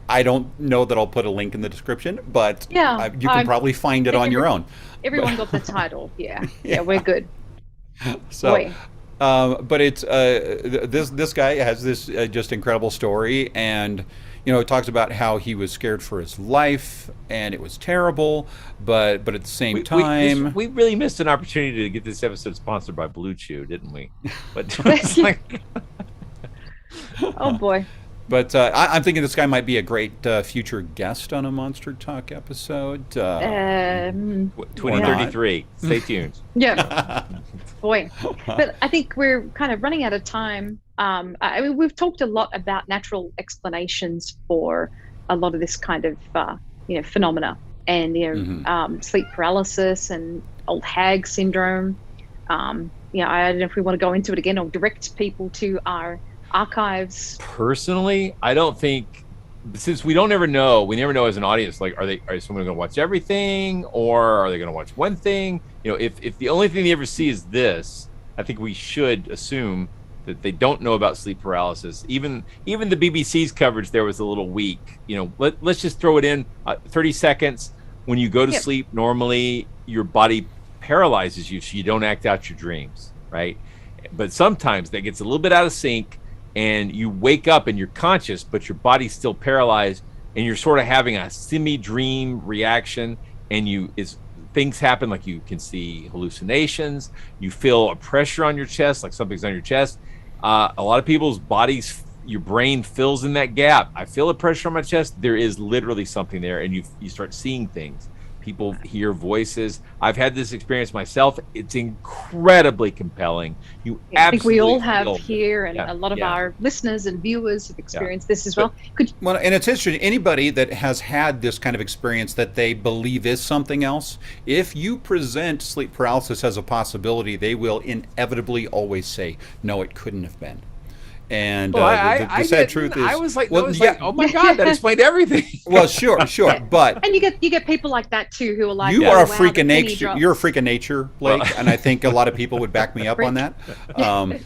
I don't know that I'll put a link in the description, but you can probably find it on your own. Everyone got the title. Yeah, we're good. So, but it's this guy has this just incredible story, and it talks about how he was scared for his life, and it was terrible, but at the same time, we really missed an opportunity to get this episode sponsored by Blue Chew, didn't we? But it's like, oh boy. But I'm thinking this guy might be a great future guest on a Monster Talk episode. 2033. Stay tuned. Yeah. Boy. But I think we're kind of running out of time. We've talked a lot about natural explanations for a lot of this kind of phenomena, and sleep paralysis and old hag syndrome. I don't know if we want to go into it again or direct people to our archives. Personally, I don't think since we never know as an audience, like, are someone going to watch everything, or are they going to watch one thing? You know, if the only thing they ever see is this, I think we should assume that they don't know about sleep paralysis. Even the BBC's coverage there was a little weak. You know, let's just throw it in 30 seconds. When you go to sleep, normally your body paralyzes you so you don't act out your dreams, right? But sometimes that gets a little bit out of sync, and you wake up and you're conscious, but your body's still paralyzed, and you're sort of having a semi-dream reaction, and things happen, like you can see hallucinations, you feel a pressure on your chest, like something's on your chest. A lot of people's bodies, your brain fills in that gap. I feel a pressure on my chest. There is literally something there, and you start seeing things. People hear voices. I've had this experience myself. It's incredibly compelling. I think we all have here, and a lot of our listeners and viewers have experienced this as well. Well, and it's interesting. Anybody that has had this kind of experience that they believe is something else, if you present sleep paralysis as a possibility, they will inevitably always say, "No, it couldn't have been." And the sad truth is, I was like, like, oh my God, that explained everything. Well, sure, but and you get people like that too who are like, you are a freak of nature. You're a freak of nature, Blake, and I think a lot of people would back me up on that. Can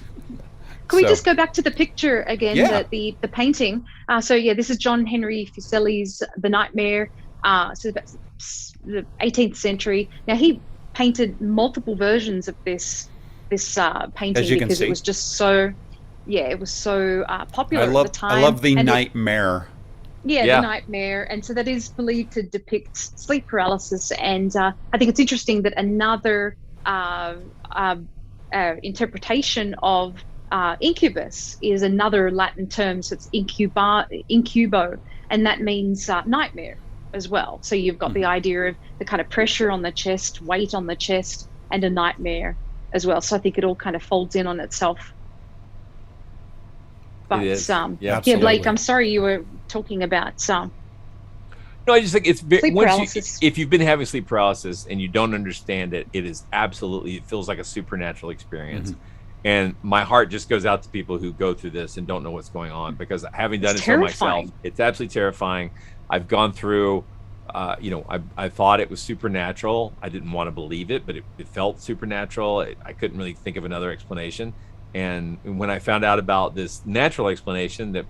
we just go back to the picture again, the painting? This is John Henry Fucelli's The Nightmare. So that's the 18th century. Now he painted multiple versions of this painting because it was just so. Yeah, it was so popular at the time. I love the nightmare. The nightmare. And so that is believed to depict sleep paralysis. And I think it's interesting that another interpretation of incubus is another Latin term. So it's incubo, and that means nightmare as well. So you've got the idea of the kind of pressure on the chest, weight on the chest, and a nightmare as well. So I think it all kind of folds in on itself. But Blake, I'm sorry you were talking about No, I just think it's if you've been having sleep paralysis and you don't understand it, it feels like a supernatural experience. Mm-hmm. And my heart just goes out to people who go through this and don't know what's going on, because having done it for myself, it's absolutely terrifying. I've gone through, I thought it was supernatural. I didn't want to believe it, but it felt supernatural. I couldn't really think of another explanation. And when I found out about this natural explanation that,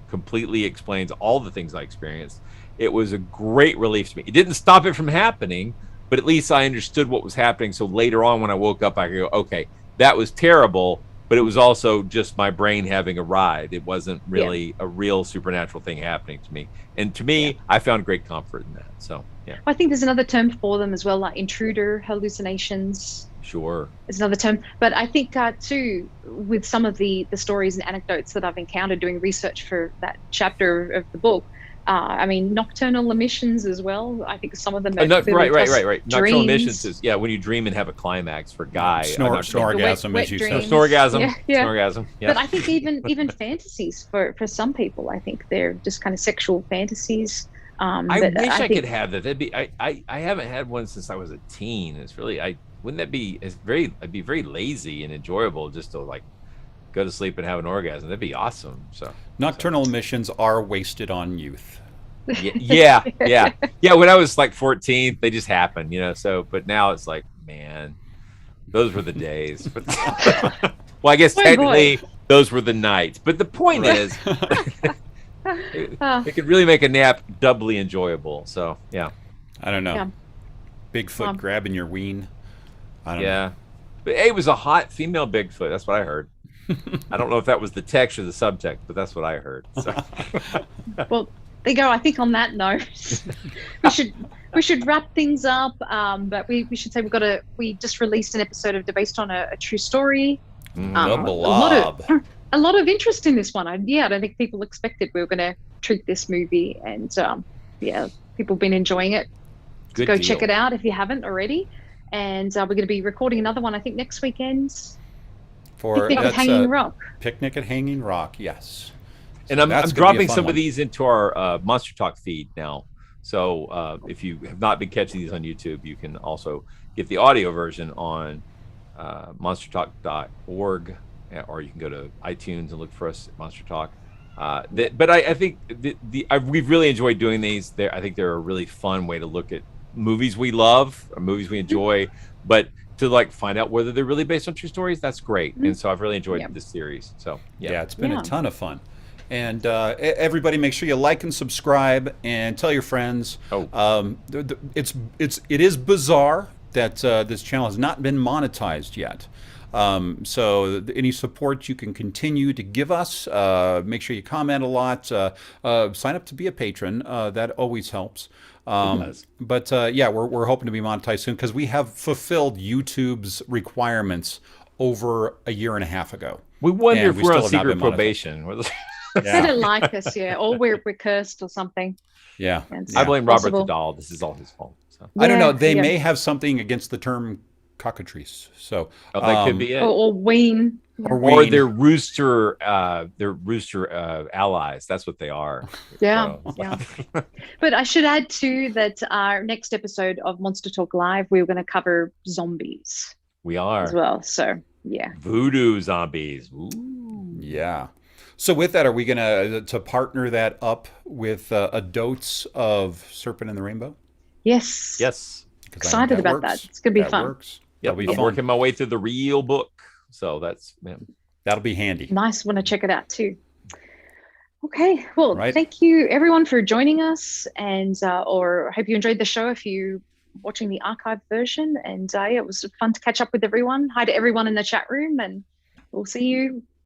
completely explains all the things I experienced, it was a great relief to me. It didn't stop it from happening, but at least I understood what was happening. So later on, when I woke up, I could go, okay, that was terrible, but it was also just my brain having a ride. It wasn't really a real supernatural thing happening to me. And to me, I found great comfort in that. So, I think there's another term for them as well, like intruder hallucinations. Sure. It's another term. But I think, too, with some of the stories and anecdotes that I've encountered doing research for that chapter of the book, nocturnal emissions as well. I think some of them are right. Nocturnal emissions is when you dream and have a climax for Guy. Snorgasm, as you said. Snorgasm. Snorgasm. Yeah. But I think even fantasies for some people, I think they're just kind of sexual fantasies. I wish I could have that. That'd be. I haven't had one since I was a teen. It's really wouldn't that be? I'd be very lazy and enjoyable just to go to sleep and have an orgasm. That'd be awesome. So nocturnal emissions are wasted on youth. Yeah. When I was 14, they just happened, So, but now it's man, those were the days. Well, I guess technically those were the nights. But the point is, it could really make a nap doubly enjoyable. So, yeah. I don't know. Yeah. Bigfoot grabbing your ween. I don't know. But it was a hot female Bigfoot. That's what I heard. I don't know if that was the text or the subtext, but that's what I heard. So. Well, there you go. I think on that note, we should wrap things up. But we should say we just released an episode of based on a true story. A lot of interest in this one. I don't think people expected we were going to treat this movie, and people have been enjoying it. Good Go deal. Check it out if you haven't already. And we're going to be recording another one, I think, next weekend. Picnic at Hanging Rock. Picnic at Hanging Rock, yes. And I'm dropping some of these into our Monster Talk feed now. So if you have not been catching these on YouTube, you can also get the audio version on monstertalk.org, or you can go to iTunes and look for us at Monster Talk. But I think we've really enjoyed doing these. I think they're a really fun way to look at movies we love or movies we enjoy, but to like find out whether they're really based on true stories, that's great. And so I've really enjoyed this series. So yeah, it's been a ton of fun. And everybody, make sure you like and subscribe and tell your friends. It is bizarre that this channel has not been monetized yet. So any support you can continue to give us, make sure you comment a lot, sign up to be a patron. That always helps. But yeah, we're hoping to be monetized soon because we have fulfilled YouTube's requirements over a year and a half ago. We wonder if we're on secret probation. They don't like us, or we're cursed or something. Yeah. I blame Robert the Doll. This is all his fault. So. I don't know. They may have something against the term cockatrice. So that could be it. Or ween. Or their rooster allies. That's what they are. Yeah. But I should add too that our next episode of Monster Talk Live, we're going to cover zombies. We are as well. So yeah. Voodoo zombies. Ooh. Yeah. So with that, are we going to partner that up with a dose of Serpent and the Rainbow? Yes. Excited about that. It's going to be fun. Works. Yeah, I'm working my way through the real book. So that'll be handy. Nice. Want to check it out too. Okay. Well, thank you everyone for joining us, and or I hope you enjoyed the show if you watching the archived version. And it was fun to catch up with everyone. Hi to everyone in the chat room, and we'll see you